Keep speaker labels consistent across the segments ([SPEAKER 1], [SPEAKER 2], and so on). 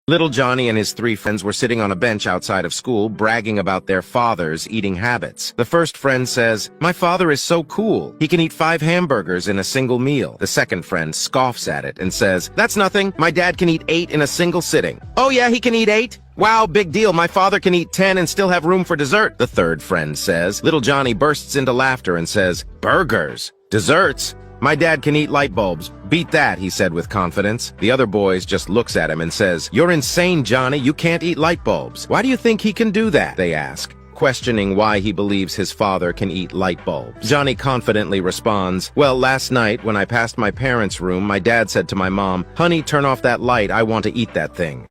[SPEAKER 1] Little Johnny and his three friends were sitting on a bench outside of school, bragging about their father's eating habits. The first friend says, "My father is so cool. He can eat 5 hamburgers in a single meal." The second friend scoffs at it and says, "That's nothing. My dad can eat 8 in a single sitting." "Oh yeah, he can eat 8? Wow, big deal. My father can eat 10 and still have room for dessert." The third friend says. Little Johnny bursts into laughter and says, "Burgers? Desserts? My dad can eat light bulbs. Beat that," he said with confidence. The other boys just looks at him and says, "You're insane, Johnny. You can't eat light bulbs." "Why do you think he can do that?" they ask, questioning why he believes his father can eat light bulbs. Johnny confidently responds, "Well, last night when I passed my parents' room, my dad said to my mom, 'Honey, turn off that light. I want to eat that thing.'"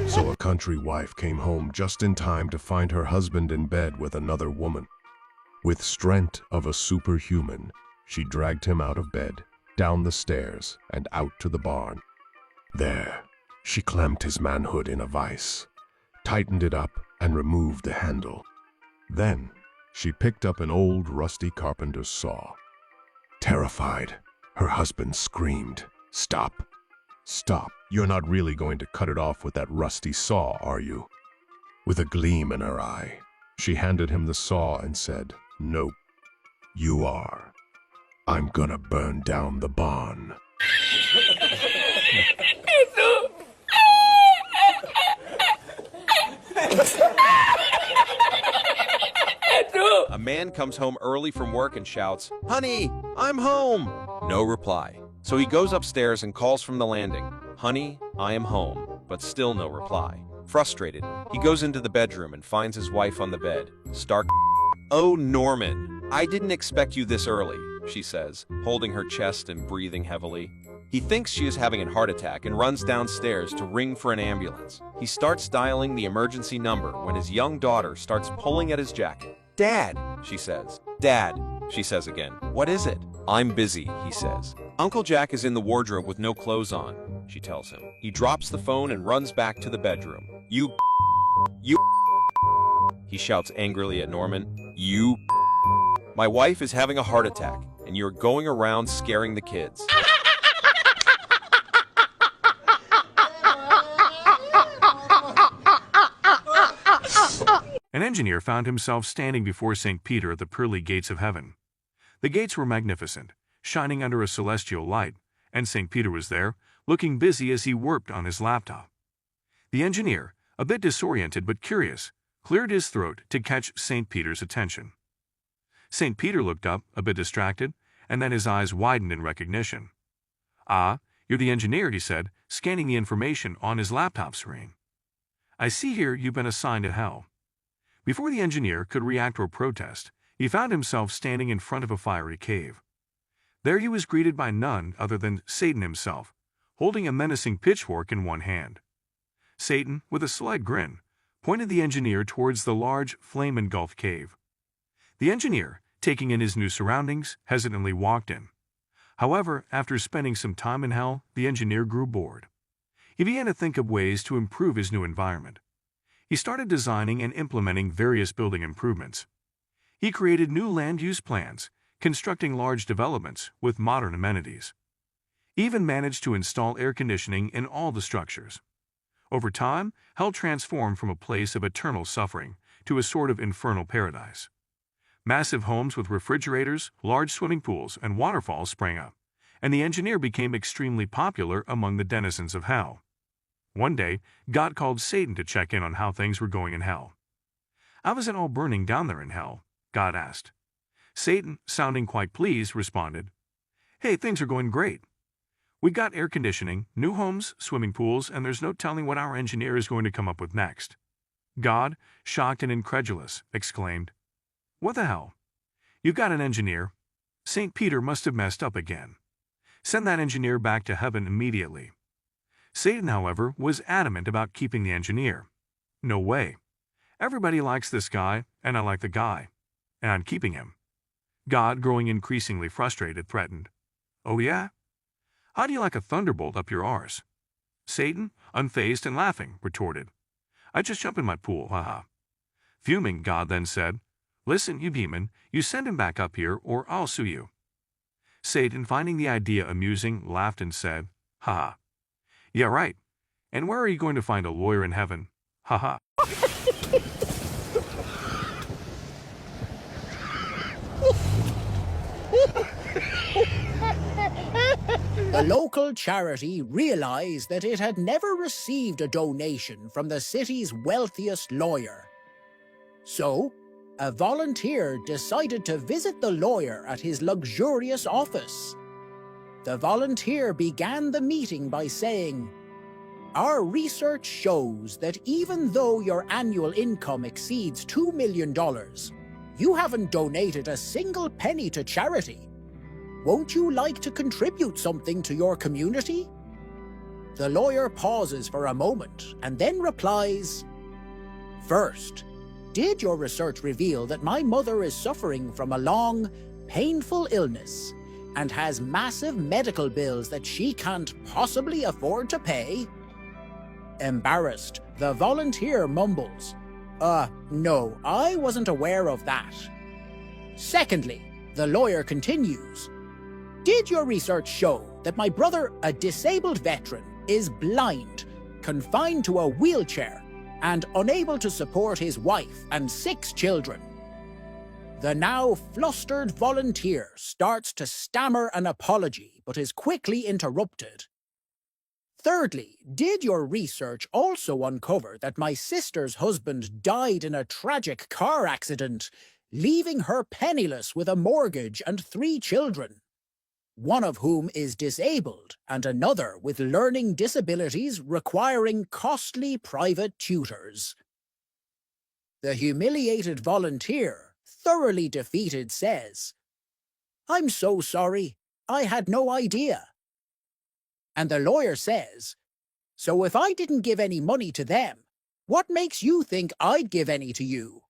[SPEAKER 2] So a country wife came home just in time to find her husband in bed with another woman. With strength of a superhuman, she dragged him out of bed, down the stairs, and out to the barn. There, she clamped his manhood in a vise, tightened it up, and removed the handle. Then, she picked up an old rusty carpenter's saw. Terrified, her husband screamed, "Stop! Stop! You're not really going to cut it off with that rusty saw, are you?" With a gleam in her eye, she handed him the saw and said, "Nope, you are. I'm gonna burn down the barn."
[SPEAKER 3] A man comes home early from work and shouts, "Honey, I'm home!" No reply. So he goes upstairs and calls from the landing, "Honey, I am home," but still no reply. Frustrated, he goes into the bedroom and finds his wife on the bed. Stark. "Oh, Norman, I didn't expect you this early," she says, holding her chest and breathing heavily. He thinks she is having a heart attack and runs downstairs to ring for an ambulance. He starts dialing the emergency number when his young daughter starts pulling at his jacket. "Dad," she says. "Dad," she says again. "What is it?" "I'm busy," he says. "Uncle Jack is in the wardrobe with no clothes on," she tells him. He drops the phone and runs back to the bedroom. You, he shouts angrily at Norman. "You, my wife is having a heart attack, and you're going around scaring the kids."
[SPEAKER 4] An engineer found himself standing before St. Peter at the pearly gates of heaven. The gates were magnificent, shining under a celestial light, and St. Peter was there, looking busy as he worked on his laptop. The engineer, a bit disoriented but curious, cleared his throat to catch St. Peter's attention. St. Peter looked up, a bit distracted, and then his eyes widened in recognition. "Ah, you're the engineer," he said, scanning the information on his laptop screen. "I see here you've been assigned to hell." Before the engineer could react or protest, he found himself standing in front of a fiery cave. There he was greeted by none other than Satan himself, holding a menacing pitchfork in one hand. Satan, with a slight grin, pointed the engineer towards the large, flame-engulfed cave. The engineer, taking in his new surroundings, hesitantly walked in. However, after spending some time in hell, the engineer grew bored. He began to think of ways to improve his new environment. He started designing and implementing various building improvements. He created new land use plans, constructing large developments with modern amenities. He even managed to install air conditioning in all the structures. Over time, hell transformed from a place of eternal suffering to a sort of infernal paradise. Massive homes with refrigerators, large swimming pools, and waterfalls sprang up, and the engineer became extremely popular among the denizens of hell. One day, God called Satan to check in on how things were going in hell. "How is it all burning down there in hell?" God asked. Satan, sounding quite pleased, responded, "Hey, things are going great. We got air conditioning, new homes, swimming pools, and there's no telling what our engineer is going to come up with next." God, shocked and incredulous, exclaimed, "What the hell? You've got an engineer. St. Peter must have messed up again. Send that engineer back to heaven immediately." Satan, however, was adamant about keeping the engineer. "No way. Everybody likes this guy, and I like the guy, and I'm keeping him." God, growing increasingly frustrated, threatened, "Oh yeah? How do you like a thunderbolt up your arse?" Satan, unfazed and laughing, retorted, "I just jump in my pool, haha." Fuming, God then said, Listen, you demon, you send him back up here or I'll sue you. Satan, finding the idea amusing, laughed and said, "Ha ha. Yeah, right. And where are you going to find a lawyer in heaven? Ha ha."
[SPEAKER 5] The local charity realized that it had never received a donation from the city's wealthiest lawyer. So, a volunteer decided to visit the lawyer at his luxurious office. The volunteer began the meeting by saying, "Our research shows that even though your annual income exceeds $2 million, you haven't donated a single penny to charity. Won't you like to contribute something to your community?" The lawyer pauses for a moment and then replies, "First, did your research reveal that my mother is suffering from a long, painful illness and has massive medical bills that she can't possibly afford to pay?" Embarrassed, the volunteer mumbles, "No, I wasn't aware of that." Secondly, the lawyer continues, "Did your research show that my brother, a disabled veteran, is blind, confined to a wheelchair, and unable to support his wife and 6 children?" The now flustered volunteer starts to stammer an apology, but is quickly interrupted. Thirdly, did your research also uncover that my sister's husband died in a tragic car accident, leaving her penniless with a mortgage and 3 children, one of whom is disabled and another with learning disabilities requiring costly private tutors? The humiliated volunteer, thoroughly defeated, says, "I'm so sorry, I had no idea." And the lawyer says, "So if I didn't give any money to them, what makes you think I'd give any to you?"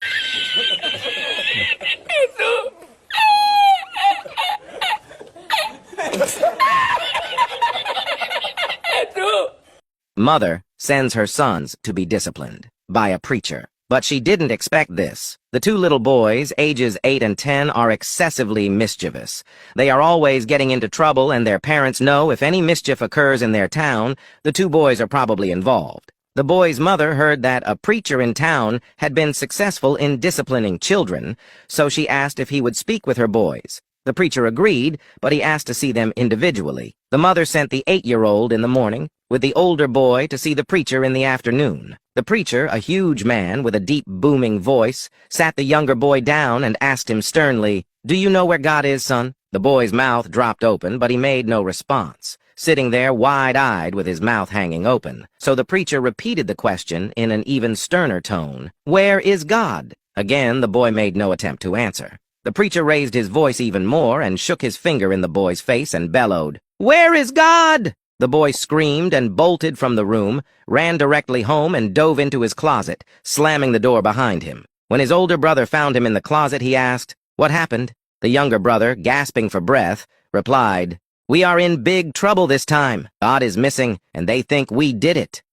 [SPEAKER 1] Mother sends her sons to be disciplined by a preacher. But she didn't expect this. The 2 little boys, ages 8 and 10, are excessively mischievous. They are always getting into trouble, and their parents know if any mischief occurs in their town, the 2 boys are probably involved. The boy's mother heard that a preacher in town had been successful in disciplining children, so she asked if he would speak with her boys. The preacher agreed, but he asked to see them individually. The mother sent the 8-year-old in the morning, with the older boy to see the preacher in the afternoon. The preacher, a huge man with a deep, booming voice, sat the younger boy down and asked him sternly, "Do you know where God is, son?" The boy's mouth dropped open, but he made no response, sitting there wide-eyed with his mouth hanging open. So the preacher repeated the question in an even sterner tone, "Where is God?" Again, the boy made no attempt to answer. The preacher raised his voice even more and shook his finger in the boy's face and bellowed, "Where is God?" The boy screamed and bolted from the room, ran directly home and dove into his closet, slamming the door behind him. When his older brother found him in the closet, he asked, "What happened?" The younger brother, gasping for breath, replied, "We are in big trouble this time. God is missing, and they think we did it."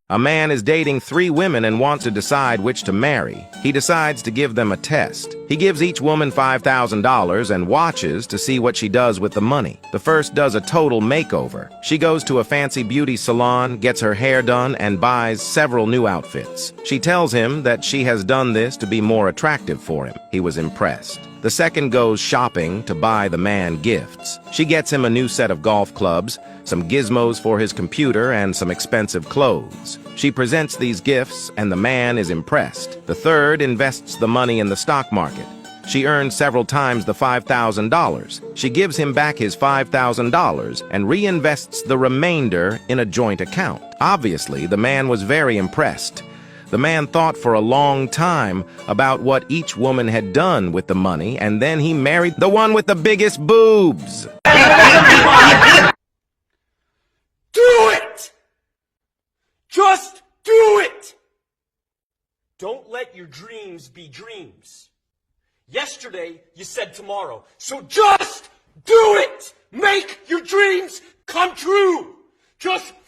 [SPEAKER 1] A man is dating 3 women and wants to decide which to marry. He decides to give them a test. He gives each woman $5,000 and watches to see what she does with the money. The first does a total makeover. She goes to a fancy beauty salon, gets her hair done, and buys several new outfits. She tells him that she has done this to be more attractive for him. He was impressed. The second goes shopping to buy the man gifts. She gets him a new set of golf clubs, some gizmos for his computer, and some expensive clothes. She presents these gifts, and the man is impressed. The third invests the money in the stock market. She earns several times the $5,000. She gives him back his $5,000 and reinvests the remainder in a joint account. Obviously, the man was very impressed. The man thought for a long time about what each woman had done with the money, and then he married the one with the biggest boobs.
[SPEAKER 6] Do it! Just do it! Don't let your dreams be dreams. Yesterday, you said tomorrow. So just do it! Make your dreams come true! Just